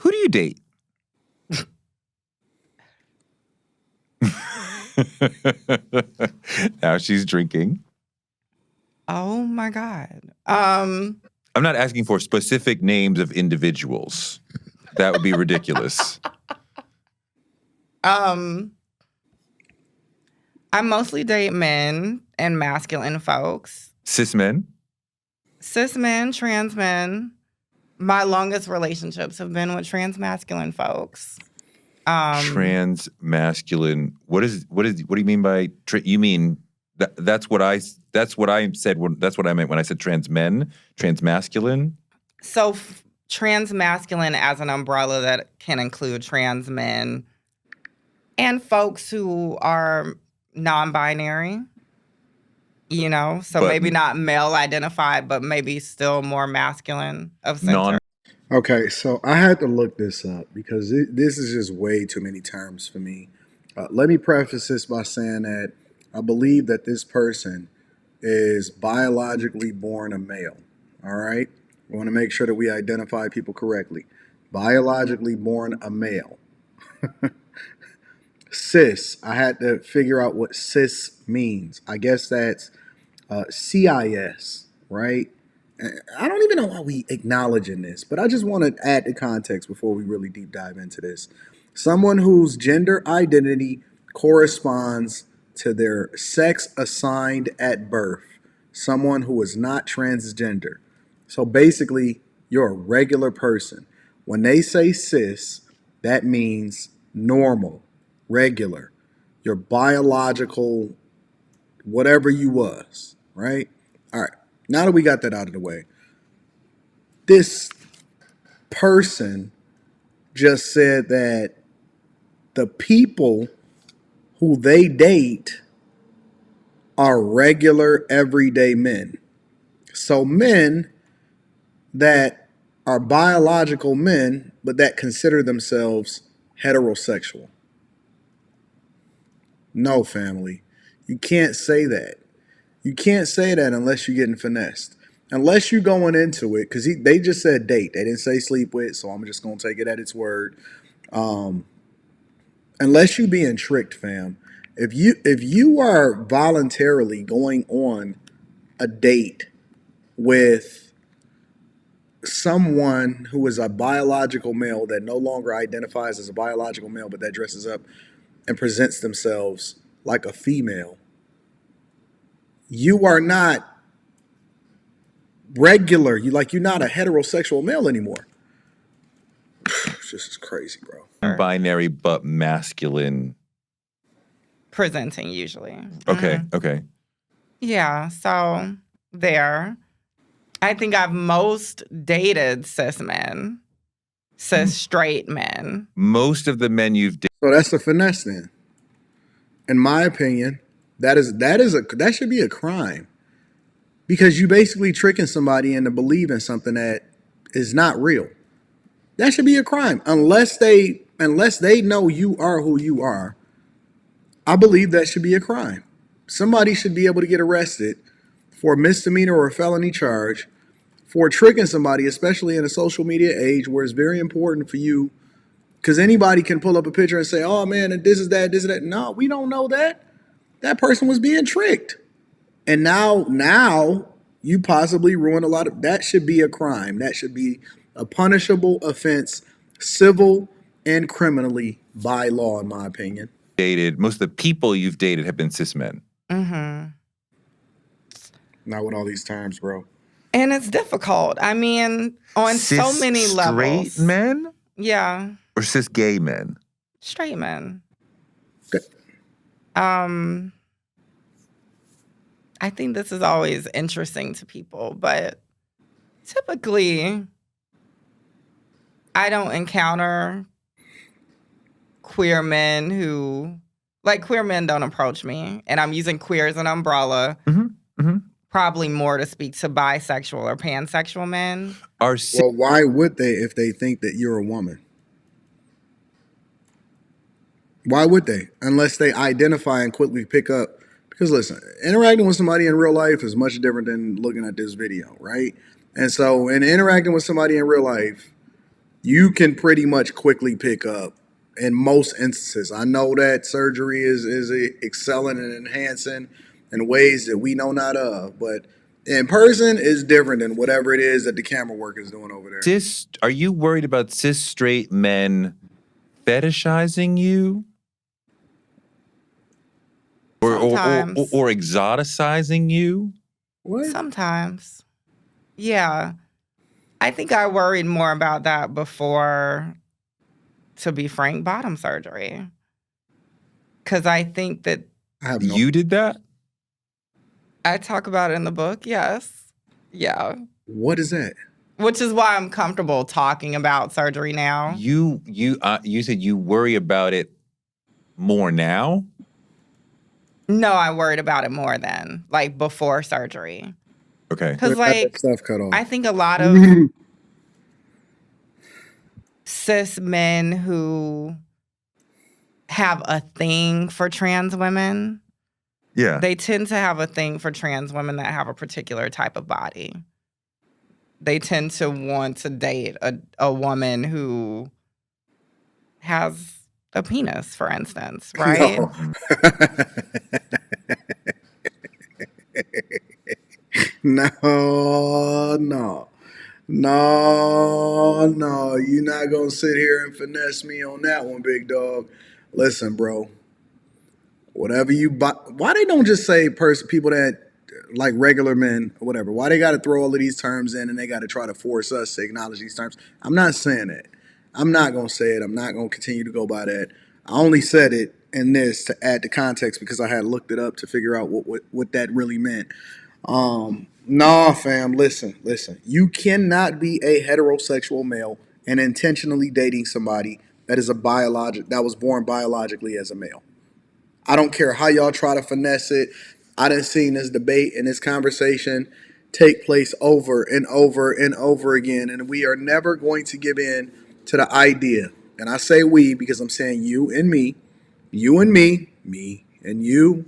Who do you date? Now she's drinking. Oh my God. I'm not asking for specific names of individuals. That would be ridiculous. I mostly date men and masculine folks. Cis men? Cis men, trans men. My longest relationships have been with trans masculine folks. Trans masculine. What do you mean by you mean that's what I said that's what I meant when I said trans men, trans masculine? So trans masculine as an umbrella that can include trans men and folks who are non-binary. You know, so But maybe not male identified, but maybe still more masculine of center. non Okay, so I had to look this up because this is just way too many terms for me. Let me preface this by saying that I believe that this person is biologically born a male. All right? We want to make sure that we identify people correctly. Biologically born a male. Cis, I had to figure out what cis means. I guess that's CIS, right? I don't even know why we acknowledging this, but I just want to add the context before we really deep dive into this. Someone whose gender identity corresponds to their sex assigned at birth. Someone who is not transgender. So basically, you're a regular person. When they say cis, that means normal, regular. Your biological, whatever you was, right? All right. Now that we got that out of the way, this person just said that the people who they date are regular, everyday men. So men that are biological men, but that consider themselves heterosexual. No, family. You can't say that. You can't say that unless you're getting finessed. Unless you're going into it, because they just said date. They didn't say sleep with, so I'm just going to take it at its word. Unless you being tricked, fam. If you are voluntarily going on a date with someone who is a biological male that no longer identifies as a biological male, but that dresses up and presents themselves like a female, you are not regular. You're not a heterosexual male anymore. This is crazy, bro. binary but masculine. Presenting usually. Okay, okay. Yeah, so there. I think I've most dated cis men, cis straight men. Most of the men you've dated. So that's a finesse then. In my opinion, that should be a crime. Because you basically tricking somebody into believing something that is not real. That should be a crime. Unless they know you are who you are, I believe that should be a crime. Somebody should be able to get arrested for a misdemeanor or a felony charge for tricking somebody, especially in a social media age where it's very important for you, because anybody can pull up a picture and say, oh man, this is that. No, we don't know that. That person was being tricked. And now you possibly ruin a lot of, that should be a crime. That should be a punishable offense, civil and criminally by law, in my opinion. Most of the people you've dated have been cis men. Mm-hmm. Not with all these terms, bro. And it's difficult. I mean, on so many levels. Straight men? Yeah. Or cis gay men? Straight men. Okay. I think this is always interesting to people, but typically I don't encounter queer men queer men don't approach me, and I'm using queer as an umbrella. Probably more to speak to bisexual or pansexual men. Well, why would they if they think that you're a woman? Why would they? Unless they identify and quickly pick up. Because listen, interacting with somebody in real life is much different than looking at this video, right? And so in interacting with somebody in real life, you can pretty much quickly pick up in most instances. I know that surgery is excelling and enhancing in ways that we know not of, but in person is different than whatever it is that the camera work is doing over there. Are you worried about cis straight men fetishizing you? Sometimes. Or exoticizing you? What? Sometimes. Yeah. I think I worried more about that before, to be frank, bottom surgery. Because I think that I have no. You did that? I talk about it in the book, yes. Yeah. What is that? Which is why I'm comfortable talking about surgery now. You said you worry about it more now? No, I worried about it more then, like before surgery. Okay. Because, Got that like, stuff cut off. I think a lot of cis men who have a thing for trans women, Yeah. they tend to have a thing for trans women that have a particular type of body. They tend to want to date a woman who has a penis, for instance, right? No. no, no. You're not gonna sit here and finesse me on that one, big dog. Listen, bro. Whatever you buy, why they don't just say people that like regular men or whatever? Why they got to throw all of these terms in and they got to try to force us to acknowledge these terms? I'm not saying that. I'm not gonna say it. I'm not gonna continue to go by that. I only said it in this to add the context because I had looked it up to figure out what that really meant. Nah, fam. Listen. You cannot be a heterosexual male and intentionally dating somebody that is that was born biologically as a male. I don't care how y'all try to finesse it. I done seen this debate and this conversation take place over and over and over again, and we are never going to give in to the idea. And I say we because I'm saying you and me, me and you,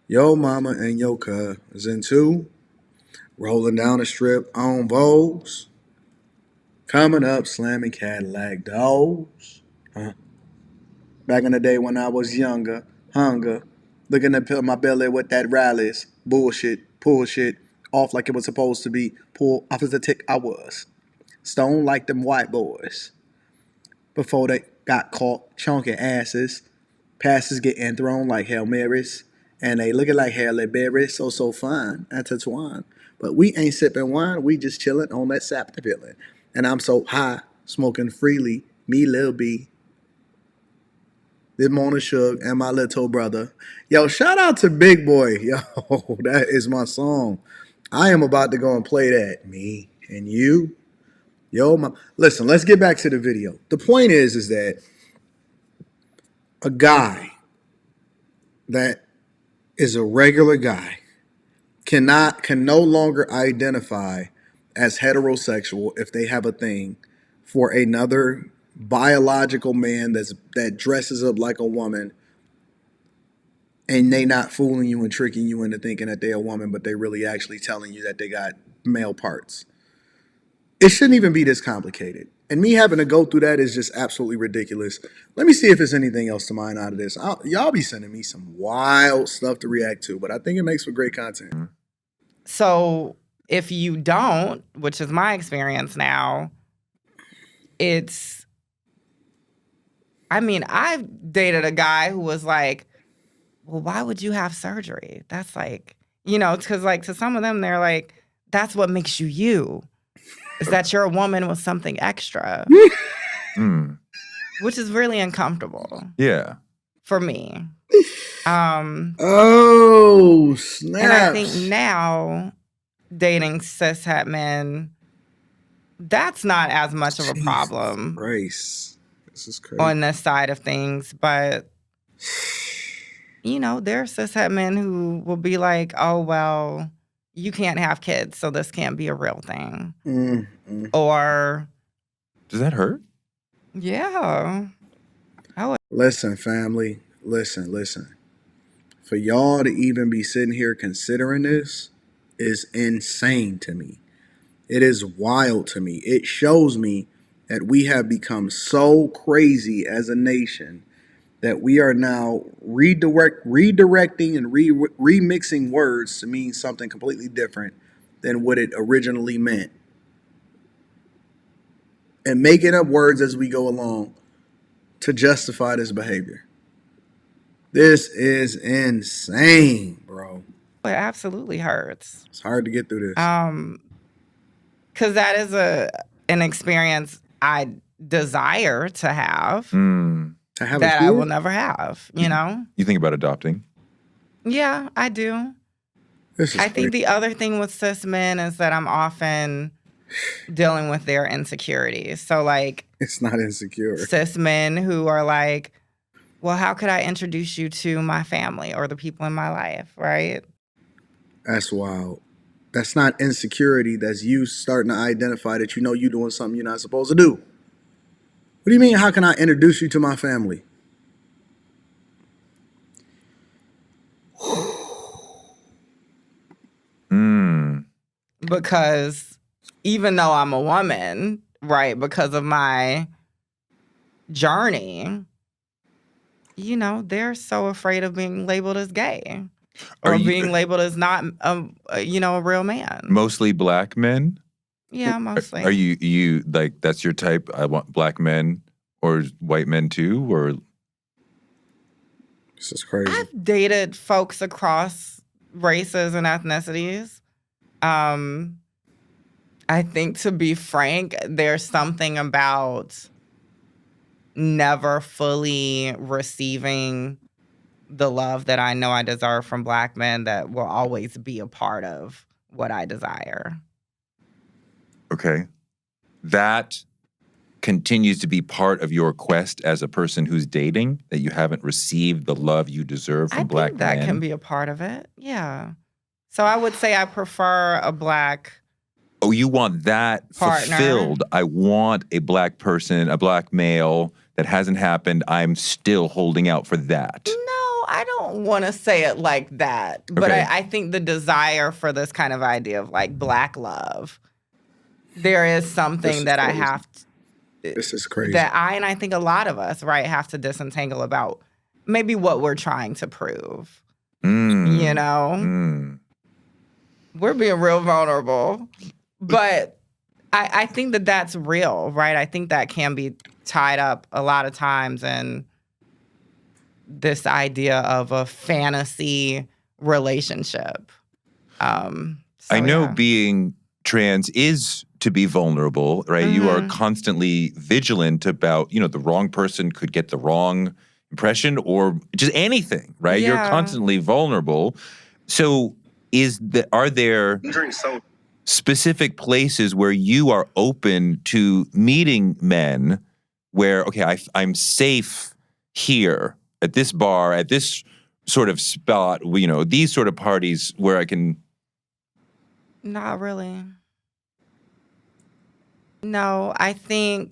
yo mama and yo cousin too, rolling down the strip on Vogues, coming up slamming Cadillac doors. Huh? Back in the day when I was younger, hunger, looking to fill my belly with that rallies, bullshit, pull shit, off like it was supposed to be, pull off as a tick I was. Stone like them white boys. Before they got caught chunking asses, passes getting thrown like Hail Marys, and they looking like Halle Berry, so fine, intertwined. But we ain't sipping wine, we just chilling on that sap feeling. And I'm so high, smoking freely, me Lil B, this morning Suge and my little brother. Yo, shout out to Big Boy. Yo, that is my song. I am about to go and play that. Me and you. Yo, listen, let's get back to the video. The point is that a guy that is a regular guy can no longer identify as heterosexual if they have a thing for another biological man that dresses up like a woman, and they not fooling you and tricking you into thinking that they're a woman, but they really actually telling you that they got male parts. It shouldn't even be this complicated. And me having to go through that is just absolutely ridiculous. Let me see if there's anything else to mine out of this. Y'all be sending me some wild stuff to react to, but I think it makes for great content. So if you don't, which is my experience now, I've dated a guy who was like, well, why would you have surgery? That's like, because like to some of them, they're like, that's what makes you you, is that you're a woman with something extra, which is really uncomfortable. Yeah. For me. Oh, snaps. And I think now dating cishet men, that's not as much of a problem. Christ. This is crazy. On this side of things, but there are cishet men who will be like, oh, well, you can't have kids, so this can't be a real thing. Or does that hurt? Yeah. Listen, family. Listen. For y'all to even be sitting here considering this is insane to me. It is wild to me. It shows me that we have become so crazy as a nation that we are now redirecting and remixing words to mean something completely different than what it originally meant, and making up words as we go along to justify this behavior. This is insane, bro. It absolutely hurts. It's hard to get through this. Because that is an experience I desire to have To have a that I will kid? never have, you know? You think about adopting? Yeah, I do. This is I think crazy. the other thing with cis men is that I'm often dealing with their insecurities. So, like, It's not insecure. cis men who are like, well, how could I introduce you to my family or the people in my life, right? That's wild. That's not insecurity. That's you starting to identify that you know you're doing something you're not supposed to do. What do you mean, how can I introduce you to my family? Because even though I'm a woman, right, because of my journey, you know, they're so afraid of being labeled as gay or being labeled as not, you know, a real man. Mostly black men? Yeah, mostly. Are you like, that's your type? I want black men or white men too? Or This is crazy. I've dated folks across races and ethnicities. I think, to be frank, there's something about never fully receiving the love that I know I deserve from black men that will always be a part of what I desire. okay, that continues to be part of your quest as a person who's dating, that you haven't received the love you deserve from black think that men? can be a part of it. Yeah. So I would say I prefer a black. Oh, you want that partner. fulfilled. I want a black person, a black male. That hasn't happened. I'm still holding out for that. No, I don't want to say it like that. But Okay. I think the desire for this kind of idea of like black love, there is something that I crazy. have to, This is crazy. that I think a lot of us, right, have to disentangle about maybe what we're trying to prove. You know? We're being real vulnerable. But I think that that's real, right? I think that can be tied up a lot of times in this idea of a fantasy relationship. I know being trans is to be vulnerable, right? You are constantly vigilant about, you know, the wrong person could get the wrong impression or just anything, right? Yeah. You're constantly vulnerable. So are there specific places where you are open to meeting men where, okay, I'm safe here at this bar, at this sort of spot, you know, these sort of parties where I can... Not really. No, I feel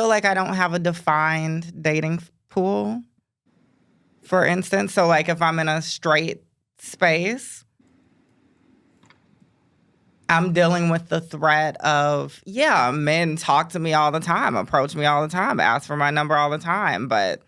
like I don't have a defined dating pool, for instance. So like if I'm in a straight space, I'm dealing with the threat of, yeah, men talk to me all the time, approach me all the time, ask for my number all the time. But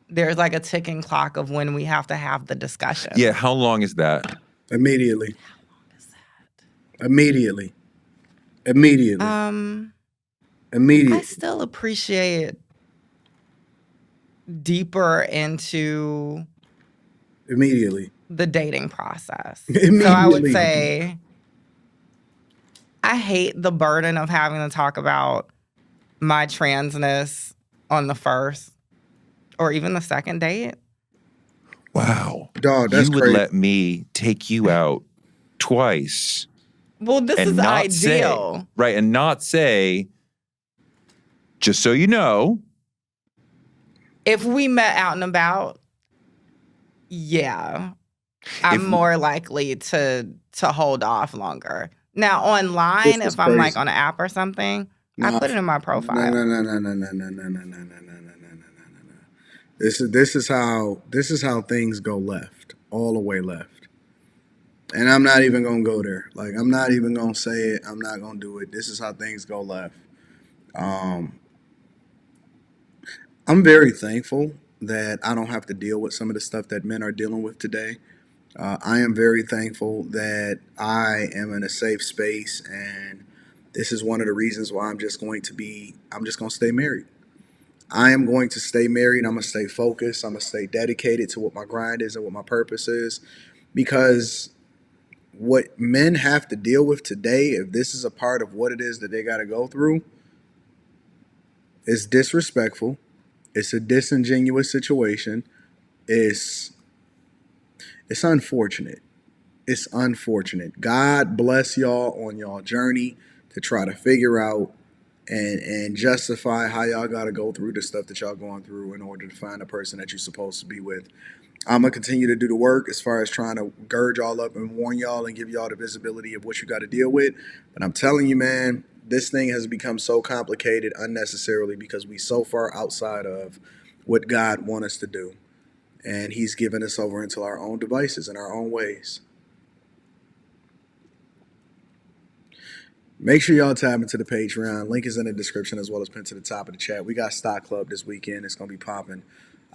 there's like a ticking clock of when we have to have the discussion. Yeah, how long is that? Immediately. How long is that? Immediately. I still appreciate deeper into Immediately. the dating process. Immediately. So I would say I hate the burden of having to talk about my transness on the first or even the second date. Wow. Dog, that's you would crazy. let me take you out twice. Well, this is not ideal. Say, right, and not say, just so you know. If we met out and about, yeah, I'm more likely to hold off longer. Now, online, if I'm like on an app or something, I put it in my profile. No. This is how things go left, all the way left. And I'm not even gonna go there. Like, I'm not even gonna say it. I'm not gonna do it. This is how things go left. Um, I'm very thankful that I don't have to deal with some of the stuff that men are dealing with today. I am very thankful that I am in a safe space, and this is one of the reasons why I'm just going to stay married. I am going to stay married. I'm going to stay focused. I'm going to stay dedicated to what my grind is and what my purpose is. Because what men have to deal with today, if this is a part of what it is that they got to go through, is disrespectful. It's a disingenuous situation. It's it's unfortunate. It's unfortunate. God bless y'all on y'all journey to try to figure out and justify how y'all got to go through the stuff that y'all going through in order to find a person that you're supposed to be with. I'm gonna continue to do the work as far as trying to gird y'all up and warn y'all and give y'all the visibility of what you got to deal with. But I'm telling you, man, this thing has become so complicated unnecessarily because we so far outside of what God wants us to do, and He's given us over into our own devices and our own ways. Make sure y'all tap into the Patreon. Link is in the description as well as pinned to the top of the chat. We got Stock Club this weekend. It's going to be popping.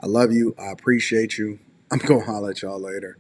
I love you. I appreciate you. I'm going to holler at y'all later.